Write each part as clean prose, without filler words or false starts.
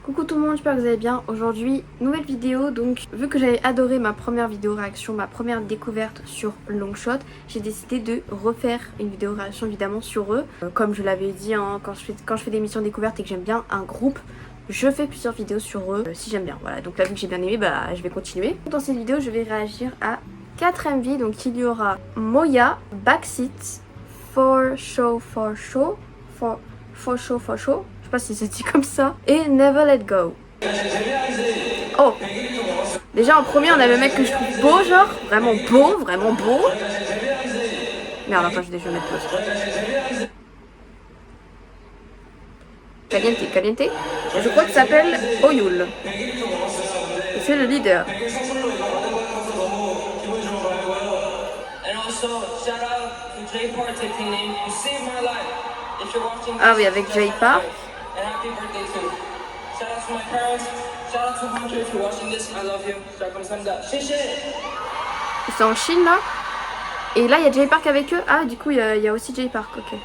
Coucou tout le monde, j'espère que vous allez bien. Aujourd'hui, nouvelle vidéo. Donc, vu que j'avais adoré ma première vidéo réaction, ma première découverte sur Longshot, j'ai décidé de refaire une vidéo réaction évidemment sur eux. Comme je l'avais dit, hein, quand je fais des missions découvertes et que j'aime bien un groupe, je fais plusieurs vidéos sur eux si j'aime bien. Voilà, donc là vu que j'ai bien aimé, je vais continuer. Dans cette vidéo, je vais réagir à 4 MV. Donc il y aura Moya, Backseat, For Show, je sais pas si c'est dit comme ça, et Never Let Go. Oh, déjà en premier on a le mec que je trouve beau, genre vraiment beau. Merde, attends, je vais mettre pause. Caliente. Et je crois qu'il s'appelle Oyul. Et c'est le leader. Ah oui, avec Jay Park. Ils sont en Chine là. Et là il y a Jay Park avec eux. Ah du coup il y a aussi Jay Park, ok.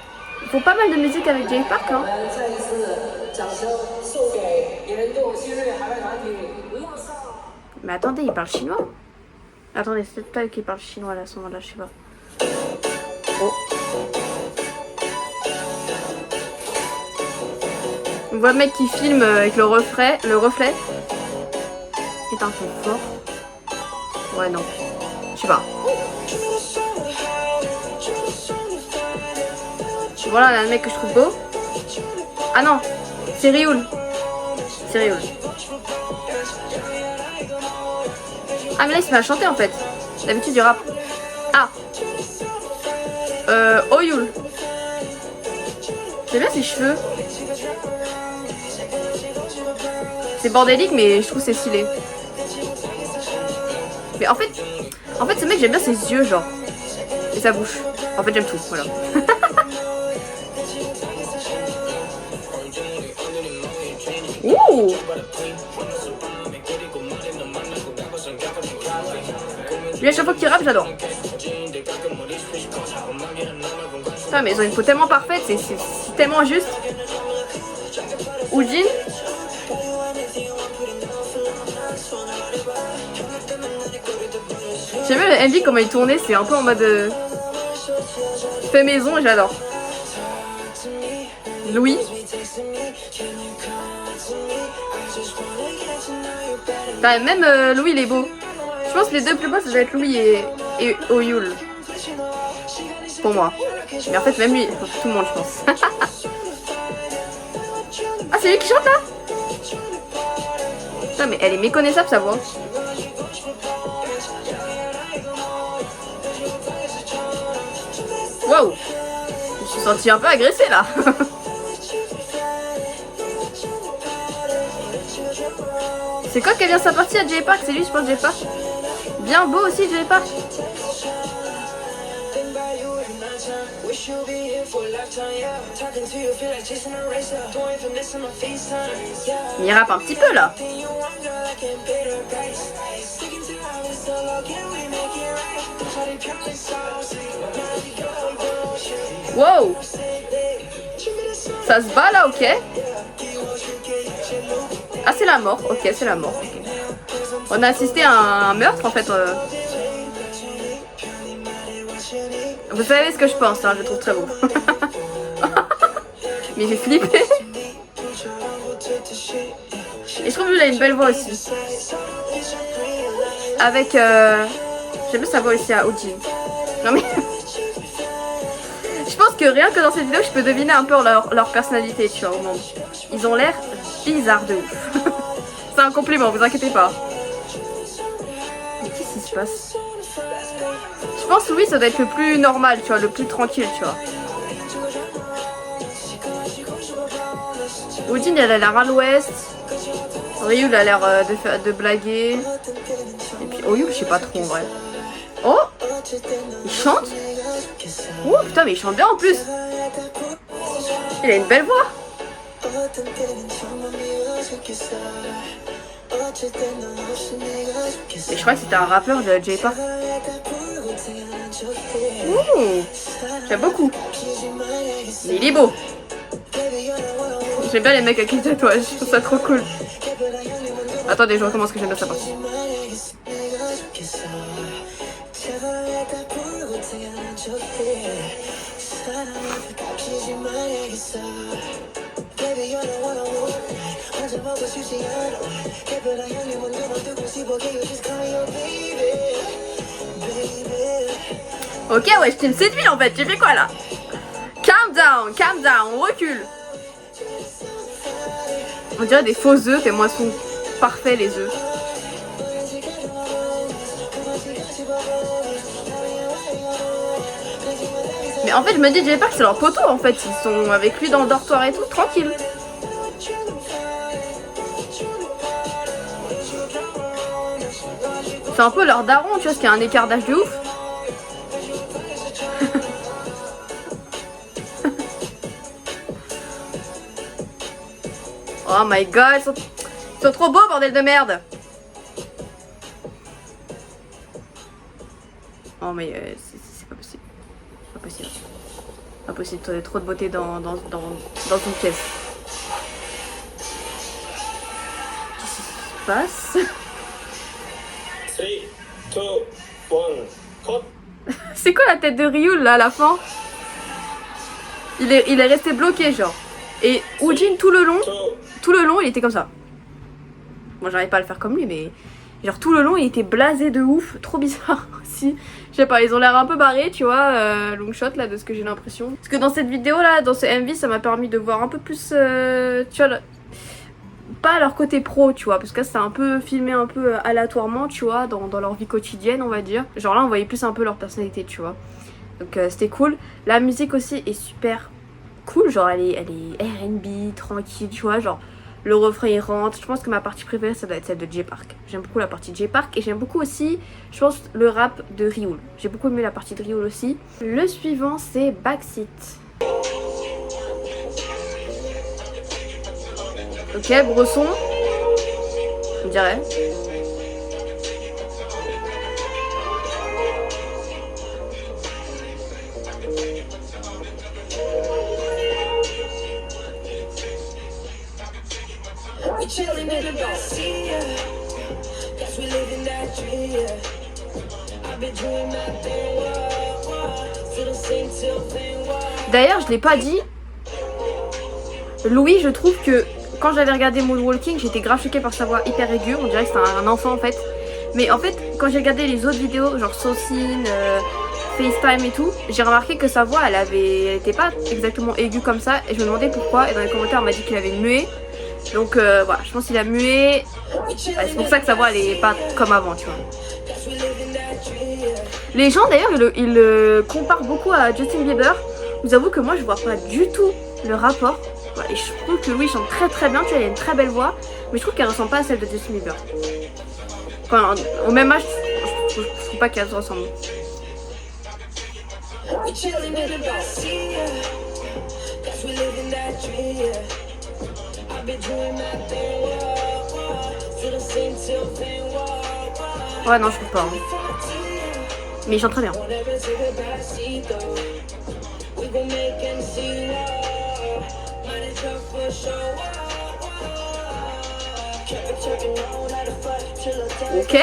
Ils font pas mal de musique avec Jay Park hein. Mais attendez, ils parlent chinois. Attendez, c'est peut-être pas eux qui parlent chinois là à ce moment-là, je sais pas. Oh. On voit le mec qui filme avec le reflet. C'est un peu fort. Ouais, non. Je sais pas. Voilà, là, le mec que je trouve beau. Ah non, c'est Rioul. Ah, mais là, il se met à chanter en fait. D'habitude, du rap. Ah. Oyul. J'aime bien ses cheveux. C'est bordélique, mais je trouve c'est stylé. Mais en fait, ce mec, j'aime bien ses yeux, genre. Et sa bouche. En fait, j'aime tout, voilà. Ouh! Lui, à chaque fois qu'il rappe, j'adore. Putain, mais ils ont une peau tellement parfaite, c'est tellement juste. Ujin. J'aime bien le MV comment il tournait, c'est un peu en mode fait maison et j'adore. Louis. Même Louis il est beau. Je pense que les deux plus beaux ça doit être Louis et Oyul. Pour moi. Mais en fait même lui, pour tout le monde je pense. Ah c'est lui qui chante là? Putain mais elle est méconnaissable sa voix. Waouh! Je me suis sentie un peu agressée là. C'est quoi qui vient sa partie à Jay Park? C'est lui je pense Jay Park. Bien beau aussi Jay Park. Il rappe un petit peu là. Wow. Ça se bat là, ok. Ah c'est la mort, ok c'est la mort. Okay. On a assisté à un meurtre en fait. Vous savez ce que je pense, hein, je le trouve très beau. Mais j'ai flippé. Et je trouve qu'il a une belle voix aussi. Avec j'aime bien sa voix aussi à Ujin. Non mais je pense que rien que dans cette vidéo je peux deviner un peu leur personnalité, tu vois, au monde. Ils ont l'air bizarres de ouf. C'est un compliment, vous inquiétez pas. Mais qu'est-ce qui se passe? Je pense que oui, ça doit être le plus normal, tu vois, le plus tranquille, tu vois. Ujin, elle a l'air à l'ouest. Ryul a l'air de blaguer. Et puis Oyul, je sais pas trop en vrai. Oh! Il chante? Oh putain, mais il chante bien en plus! Il a une belle voix! Et je crois que c'était un rappeur de Jay Park. Ouh, j'aime beaucoup. Mais il est beau. J'aime bien les mecs avec les tatouages, je trouve ça trop cool. Attendez, je recommence que j'aime bien sa partie. Ok, ouais, je t'ai séduit en fait, tu fais quoi là? Calm down, on recule. On dirait des faux œufs, tellement ils sont parfaits les œufs. Mais en fait, je me dis, J-Park, c'est leur poteau en fait, ils sont avec lui dans le dortoir et tout, tranquille. C'est un peu leur daron, tu vois, parce qu'il y a un écart d'âge de ouf. Oh my god, ils sont trop beaux, bordel de merde. Oh mais c'est pas possible. Pas possible. Pas possible, trop de beauté dans une pièce. Qu'est-ce qui se passe? 3, 2, 1, cut. C'est quoi la tête de Ryul là à la fin? Il est resté bloqué genre. Et Woojin tout le long il était comme ça. Moi j'arrive pas à le faire comme lui mais genre tout le long il était blasé de ouf, trop bizarre aussi. Je sais pas, ils ont l'air un peu barrés tu vois, long shot là de ce que j'ai l'impression. Parce que dans cette vidéo là, dans ce MV ça m'a permis de voir un peu plus, tu vois, pas leur côté pro tu vois. Parce que c'était un peu filmé un peu aléatoirement tu vois, dans leur vie quotidienne on va dire. Genre là on voyait plus un peu leur personnalité tu vois. Donc c'était cool. La musique aussi est super cool, genre elle est R&B, tranquille, tu vois, genre le refrain il rentre. Je pense que ma partie préférée ça doit être celle de J-Park. J'aime beaucoup la partie de J-Park et j'aime beaucoup aussi, je pense, le rap de Ryul. J'ai beaucoup aimé la partie de Ryul aussi. Le suivant c'est Backseat. Ok, gros son, on dirait. D'ailleurs, je l'ai pas dit. Louis, je trouve que quand j'avais regardé Moonwalking, j'étais grave choquée par sa voix hyper aiguë. On dirait que c'était un enfant en fait. Mais en fait, quand j'ai regardé les autres vidéos, genre Saucine, FaceTime et tout, j'ai remarqué que sa voix, elle était pas exactement aiguë comme ça. Et je me demandais pourquoi. Et dans les commentaires, on m'a dit qu'il avait mué. Donc voilà, je pense qu'il a mué. C'est pour ça que sa voix, elle est pas comme avant, tu vois. Les gens d'ailleurs, ils le comparent beaucoup à Justin Bieber. Je vous avoue que moi, je vois pas du tout le rapport. Et je trouve que Louis chante très très bien, tu vois, il a une très belle voix. Mais je trouve qu'elle ressemble pas à celle de Justin Bieber. Enfin, au même âge, je trouve pas qu'elle se ressemble. Ouais, non, je trouve pas. Hein. Mais il chante très bien. Ok.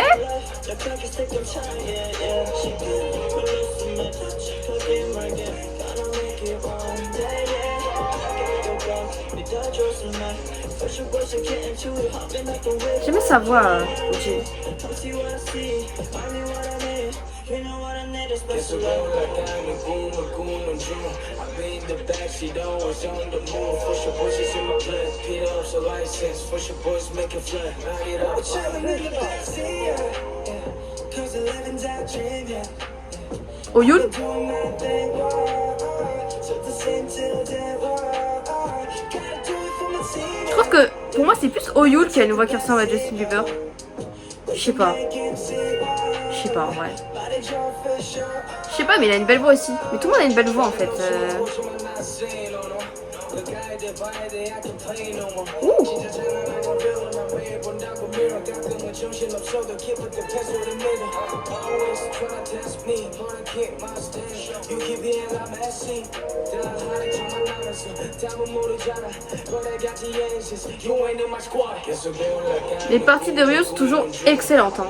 J'aimais sa voix, ok. Oyun. Je trouve que pour moi c'est plus Oyul qui a une voix qui ressemble à Justin Bieber. Je sais pas en vrai. Je sais pas mais il a une belle voix aussi. Mais tout le monde a une belle voix en fait. Ouh. Les parties de Ryu sont toujours excellentes. Hein.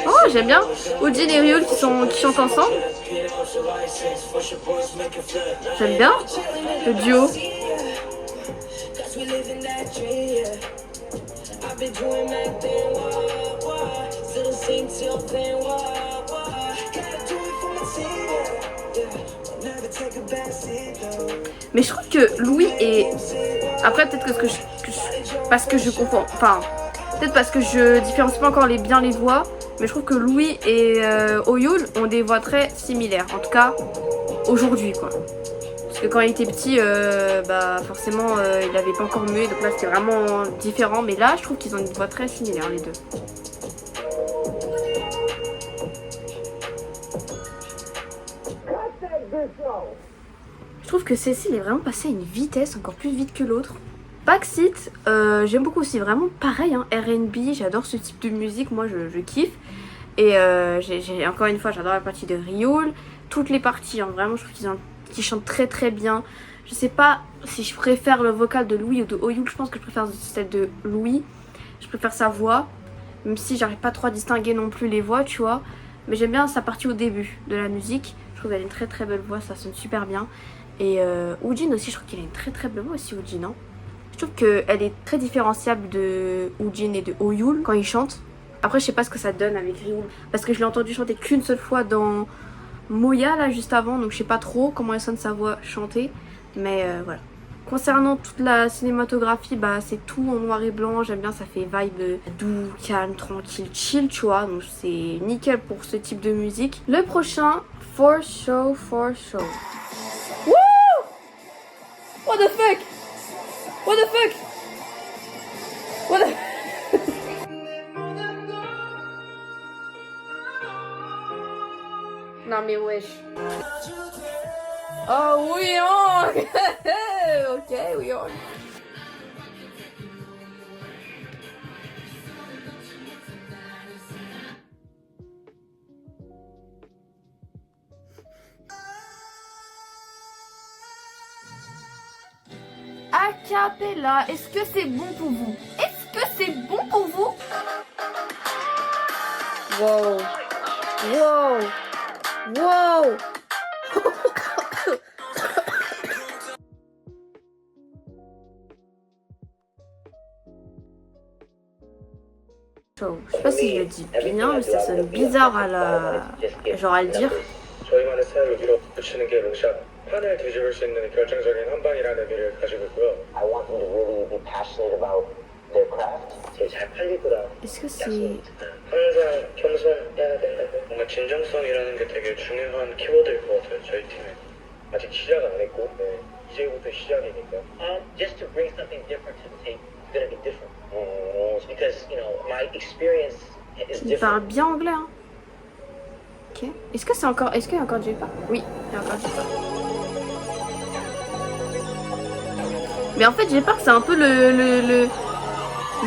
Oh, j'aime bien Ujin et Ryul qui chantent ensemble. J'aime bien le duo. Mais je trouve que Louis est... Après peut-être que parce que je confonds... Enfin, peut-être parce que je différencie pas encore bien les voix. Mais je trouve que Louis et Oyul ont des voix très similaires. En tout cas, aujourd'hui quoi. Parce que quand il était petit, bah forcément il avait pas encore mué. Donc là c'était vraiment différent. Mais là je trouve qu'ils ont une voix très similaire les deux. Je trouve que Cécile est vraiment passée à une vitesse encore plus vite que l'autre. Backseat, j'aime beaucoup aussi, vraiment pareil, hein, R&B, j'adore ce type de musique, moi je kiffe. Et encore une fois, j'adore la partie de Ryul, toutes les parties, hein, vraiment je trouve qu'ils chantent très très bien. Je sais pas si je préfère le vocal de Louis ou de Oyul, je pense que je préfère celle de Louis. Je préfère sa voix, même si j'arrive pas trop à distinguer non plus les voix, tu vois. Mais j'aime bien sa partie au début de la musique, je trouve qu'elle a une très très belle voix, ça sonne super bien. Et Ujin aussi, je trouve qu'il a une très très belle voix aussi, Ujin, hein. Je trouve qu'elle est très différenciable de Ujin et de Oyul quand ils chantent. Après, je sais pas ce que ça donne avec Ryul, parce que je l'ai entendu chanter qu'une seule fois dans Moya, là, juste avant. Donc je sais pas trop comment elle sonne sa voix chantée. Mais voilà. Concernant toute la cinématographie, bah c'est tout en noir et blanc. J'aime bien, ça fait vibe doux, calme, tranquille, chill, tu vois. Donc c'est nickel pour ce type de musique. Le prochain, For Show, For Show. Wouh! What the fuck? What the fuck? What the... Non mais wesh. Oh oui, on. Ok, oui, on. Acapella, est-ce que c'est bon pour vous? Est-ce que c'est bon pour vous? Wow. Wow. Wow. Je sais pas si je le dis bien, mais ça sonne bizarre à le dire. 저희만의 스타일로 밀어붙이는 게 롱샷. 판을 뒤집을 수 있는 결정적인 한 방이라는 의미를 가지고 있고요. I want them to really be passionate about their craft. 제일 잘 팔릴 거다. Est-ce que c'est... 항상 겸손해야 된다. 뭔가 진정성이라는 게 되게 중요한 키워드일 것 같아요. 저희 팀에. 아직 시작 안 했고, 네. 이제부터 시작이니까. Just to bring something different to the table. It's gonna be different. Because you know my experience is different. Il parle bien anglais, hein. Ok. Est-ce qu'il y a encore J-Pop? Oui, il y a encore J-Pop. Mais en fait, J-Pop c'est un peu le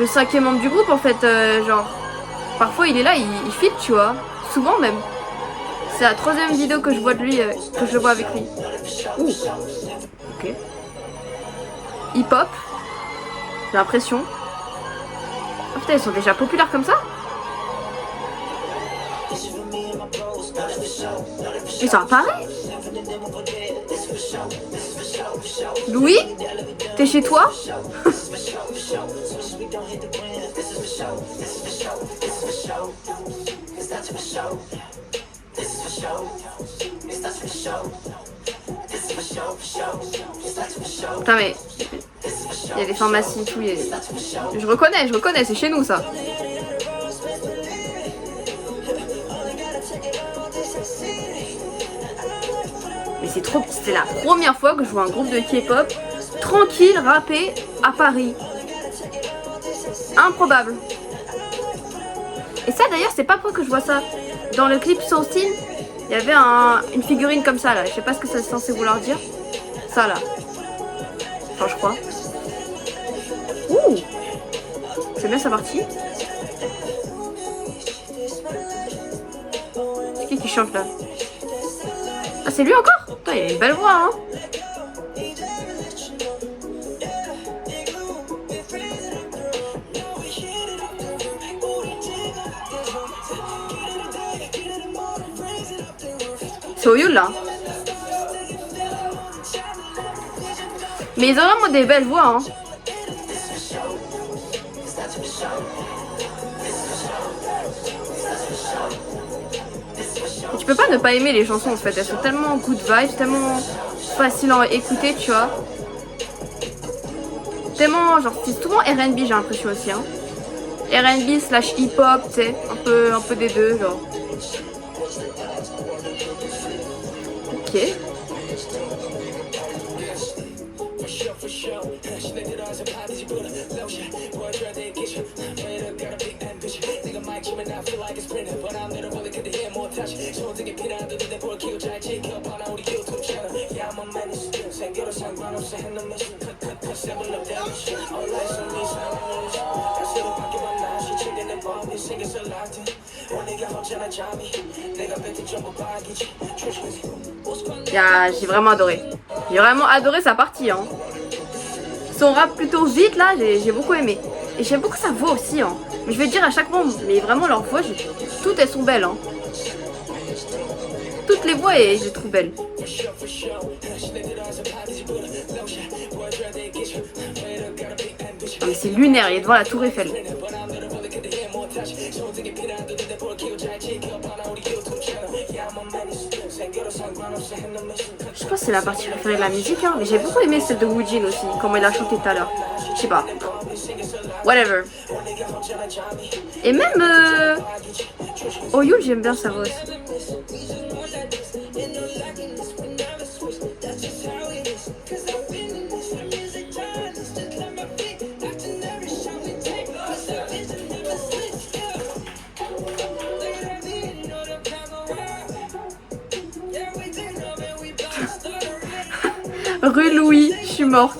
cinquième membre du groupe en fait. Genre, parfois il est là, il fit, tu vois. Souvent même. C'est la troisième vidéo que je vois de lui, que je le vois avec lui. Ouh. Ok. Hip-hop. J'ai l'impression. Oh putain, ils sont déjà populaires comme ça? Ils sont appareils? Louis? T'es chez toi? Putain mais... Il y a des pharmacies et tout, je reconnais, c'est chez nous ça. Mais c'est trop... C'était la première fois que je vois un groupe de K-pop tranquille, rappé à Paris. Improbable. Et ça d'ailleurs, c'est pas pour que je vois ça. Dans le clip Sourcine, Il y avait une figurine comme ça là, je sais pas ce que c'est censé vouloir dire. Ça là. Enfin je crois. Ouh, c'est bien sa partie. C'est qui chante là? Ah c'est lui encore? Putain, il a une belle voix hein. C'est Oyul là. Mais ils ont vraiment des belles voix hein. Et tu peux pas ne pas aimer les chansons en fait, elles sont tellement good vibes, tellement faciles à écouter tu vois. Tellement genre c'est souvent R&B j'ai l'impression aussi hein. R&B slash hip hop tu sais, un peu des deux genre. Ok. J'ai vraiment adoré. J'ai vraiment adoré sa partie hein. Son rap plutôt vite là, j'ai beaucoup aimé. Et j'aime beaucoup sa voix aussi hein. Mais je vais te dire à chaque fois, mais vraiment leur voix, toutes elles sont belles hein. Toutes les voix je les trouve belles. Non mais c'est lunaire, il est devant la tour Eiffel. Je pense que c'est la partie préférée de la musique hein. Mais j'ai beaucoup aimé celle de Woojin aussi, comment il a chanté tout à l'heure. Je sais pas. Whatever. Et même Oyul, j'aime bien sa voix. Rue Louis, je suis morte.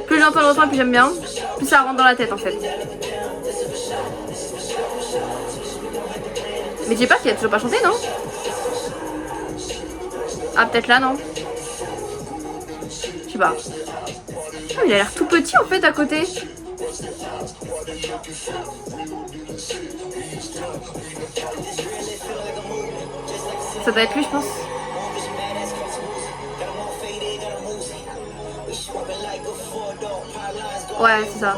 Plus j'entends le refrain, plus j'aime bien. Plus ça rentre dans la tête en fait. Mais j'ai pas qu'il a toujours pas chanté, non? Ah, peut-être là, non? Je sais pas. Ah, il a l'air tout petit en fait à côté. Ça doit être lui, je pense. Ouais, c'est ça.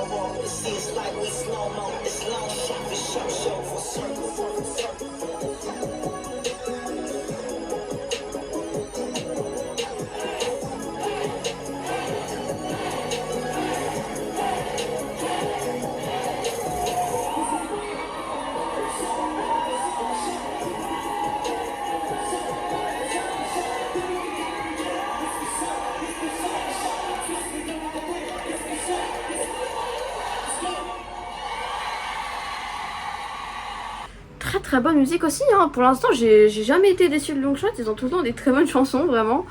Très bonne musique aussi hein. Pour l'instant j'ai jamais été déçue de Longshot. Ils ont tout le temps des très bonnes chansons vraiment.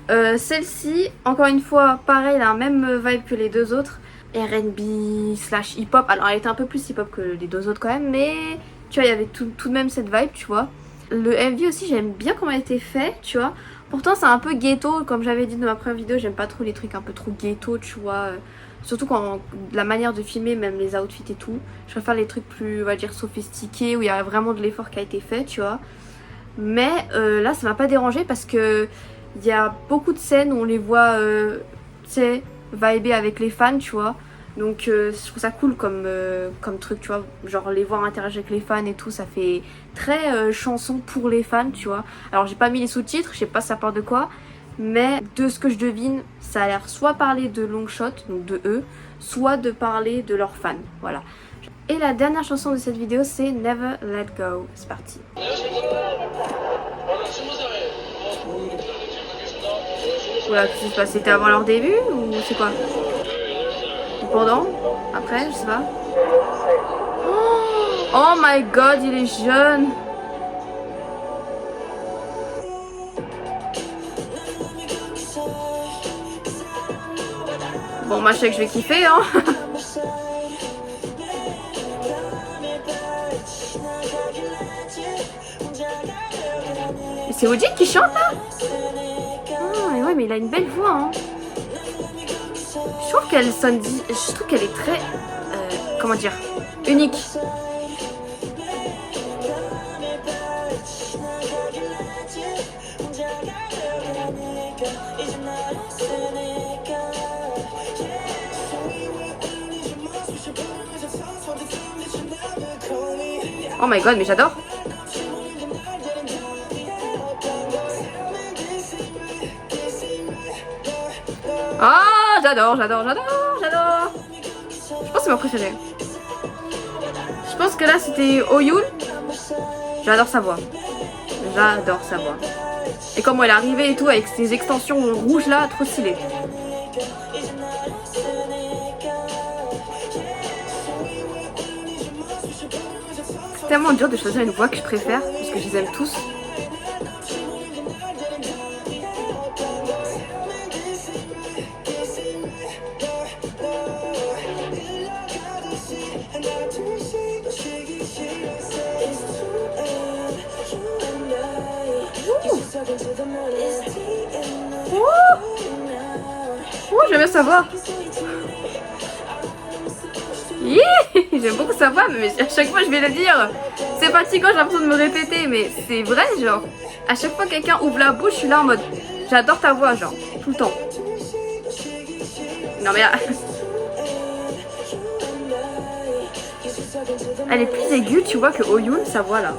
Celle-ci encore une fois pareil, elle a un même vibe que les deux autres, R&B slash hip hop. Alors elle était un peu plus hip hop que les deux autres quand même, mais tu vois il y avait tout de même cette vibe tu vois. Le MV aussi j'aime bien comment il a été fait tu vois. Pourtant c'est un peu ghetto comme j'avais dit dans ma première vidéo. J'aime pas trop les trucs un peu trop ghetto tu vois. Surtout quand la manière de filmer, même les outfits et tout. Je préfère les trucs plus, on va dire, sophistiqués, où il y a vraiment de l'effort qui a été fait, tu vois. Mais là, ça m'a pas dérangé parce que il y a beaucoup de scènes où on les voit, tu sais, vibrer avec les fans, tu vois. Donc je trouve ça cool comme truc, tu vois. Genre les voir interagir avec les fans et tout, ça fait très chanson pour les fans, tu vois. Alors j'ai pas mis les sous-titres, je sais pas ça part de quoi. mais de ce que je devine, ça a l'air soit parler de Longshot, donc de eux, soit de parler de leurs fans, voilà. Et la dernière chanson de cette vidéo, c'est Never Let Go. C'est parti. Oula, qu'est-ce qui se passe? C'était avant leur début ou c'est quoi? Ou pendant? Après? Je sais pas. Oh my god, il est jeune! Bon, moi je sais que je vais kiffer, hein. C'est Ojin qui chante là? Ah, mais ouais, mais il a une belle voix, hein. Je trouve qu'elle sonne. Je trouve qu'elle est très. Comment dire? Unique. Oh my god, mais j'adore. Ah, j'adore. Je pense que c'est ma préférée. Je pense que là c'était Oyul. J'adore sa voix. Et comment elle est arrivée et tout avec ses extensions rouges là, trop stylé. C'est tellement dur de choisir une voix que je préfère parce que je les aime tous. J'aime bien sa voix. J'aime beaucoup sa voix, mais à chaque fois je vais le dire. C'est fatigant, j'ai l'impression de me répéter, mais c'est vrai, genre. À chaque fois que quelqu'un ouvre la bouche, je suis là en mode j'adore ta voix, genre, tout le temps. Non mais là. Elle est plus aiguë, tu vois, que Oyun, sa voix là.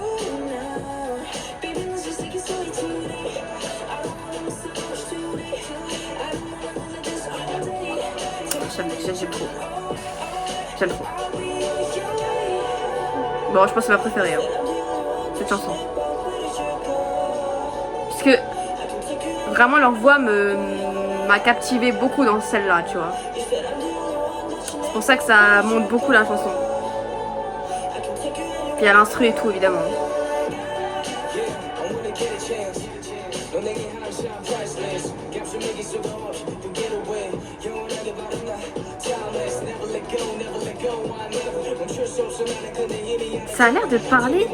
J'aime trop. Bon, je pense que c'est ma préférée, hein, cette chanson. Parce que vraiment leur voix m'a captivé beaucoup dans celle-là, tu vois. C'est pour ça que ça monte beaucoup la chanson. Puis il y a l'instru et tout, évidemment. Ça a l'air de parler.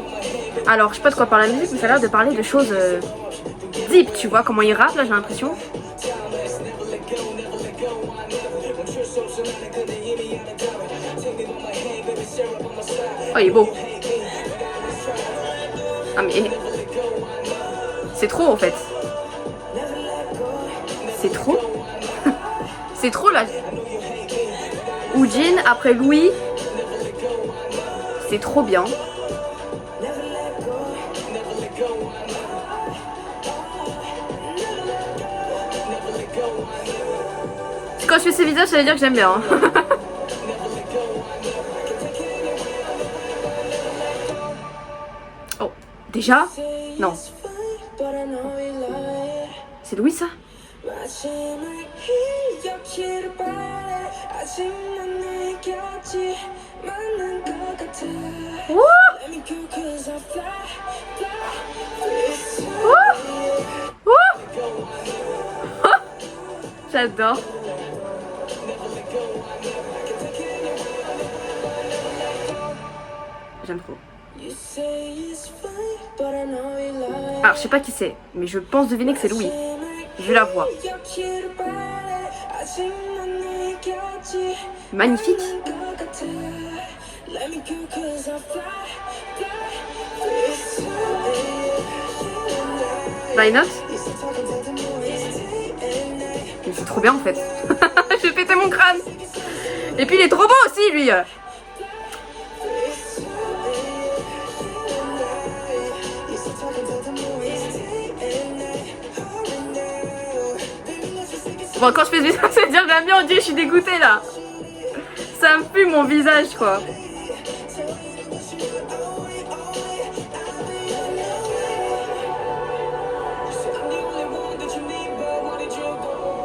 Alors, je sais pas de quoi parle la musique, mais ça a l'air de parler de choses deep, tu vois, comment il rappe là, j'ai l'impression. Oh, il est beau. Ah, mais. C'est trop en fait. C'est trop. C'est trop là. Ujin, après Louis. C'est trop bien. Quand je fais ces visages, ça veut dire que j'aime bien. Oh, déjà? Non. C'est Louis ça? J'adore. J'aime trop. Alors je sais pas qui c'est, mais je pense deviner que c'est Louis. Je la vois. Magnifique. Why not? C'est trop bien en fait. J'ai pété mon crâne. Et puis il est trop beau aussi lui. Bon, quand je fais ce visage, c'est dire j'aime bien, on dit je suis dégoûtée là. Ça me pue mon visage quoi.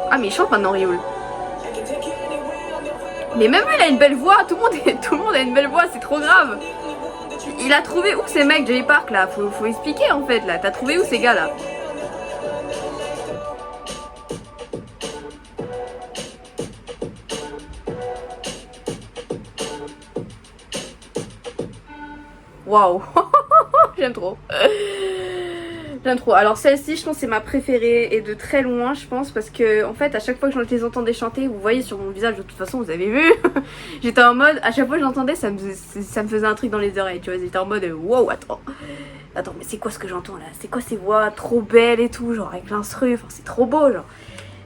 Ah mais il chante maintenant Rioul. Mais même lui il a une belle voix, tout le monde a une belle voix, c'est trop grave. Il a trouvé où ces mecs Jay Park là, faut expliquer en fait là, t'as trouvé où ces gars là? Waouh. J'aime trop. J'aime trop. Alors celle-ci, je pense c'est ma préférée et de très loin, je pense, parce que en fait, à chaque fois que je les entendais chanter, vous voyez sur mon visage, de toute façon, vous avez vu, j'étais en mode, à chaque fois que j'entendais, ça me faisait un truc dans les oreilles, tu vois, j'étais en mode, wow, attends, mais c'est quoi ce que j'entends là? C'est quoi ces voix trop belles et tout, genre avec l'instru, enfin c'est trop beau, genre.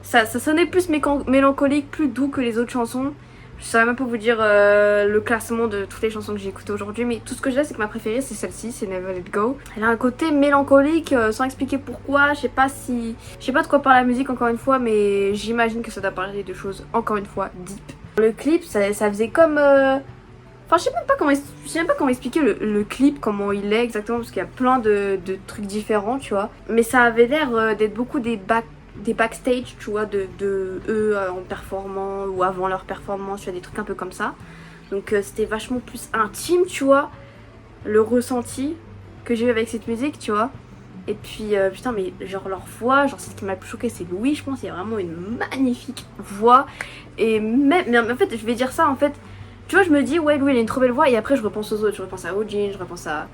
Ça sonnait plus mélancolique, plus doux que les autres chansons. Je saurais même pas vous dire le classement de toutes les chansons que j'ai écoutées aujourd'hui, mais tout ce que je sais c'est que ma préférée c'est celle-ci, c'est Never Let Go. Elle a un côté mélancolique sans expliquer pourquoi, je sais pas de quoi parle la musique encore une fois, mais j'imagine que ça doit parler de choses encore une fois deep. Le clip ça faisait comme... Enfin je sais même pas comment expliquer le clip, comment il est exactement, parce qu'il y a plein de trucs différents tu vois. Mais ça avait l'air d'être beaucoup des backstage, tu vois, de eux en performant ou avant leur performance, tu vois, des trucs un peu comme ça. Donc c'était vachement plus intime, tu vois, le ressenti que j'ai eu avec cette musique, tu vois. Et puis putain, mais genre leur voix, genre ce qui m'a le plus choqué c'est Louis, je pense, il y a vraiment une magnifique voix. Et même, mais en fait, je vais dire ça, en fait, tu vois, je me dis, ouais, Louis il a une trop belle voix, et après je repense aux autres, je repense à Ojin, je repense à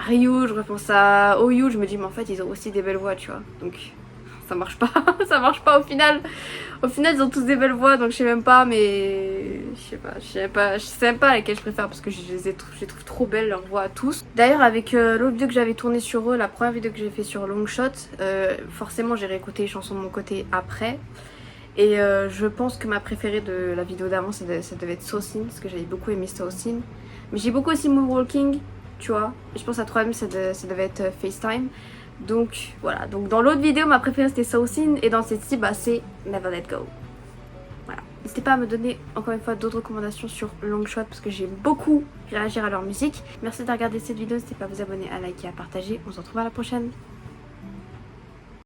Ryu, je repense à Oyu, je me dis, mais en fait, ils ont aussi des belles voix, tu vois. Donc... ça marche pas, ça marche pas au final. Au final ils ont tous des belles voix donc je sais même pas, mais je sais même pas laquelle je préfère parce que je les trouve trop belles leur voix à tous. D'ailleurs avec l'autre vidéo que j'avais tournée sur eux, la première vidéo que j'ai fait sur Longshot, forcément j'ai réécouté les chansons de mon côté après. Et je pense que ma préférée de la vidéo d'avant ça devait être So Sin, parce que j'avais beaucoup aimé So Sin. Mais j'ai beaucoup aussi Moonwalking, tu vois. Et je pense que la troisième ça devait être FaceTime. Donc voilà, donc dans l'autre vidéo ma préférée c'était So Sin et dans cette-ci bah c'est Never Let Go. Voilà, n'hésitez pas à me donner encore une fois d'autres recommandations sur Longshot parce que j'aime beaucoup réagir à leur musique. Merci de regarder cette vidéo, n'hésitez pas à vous abonner, à liker, à partager, on se retrouve à la prochaine.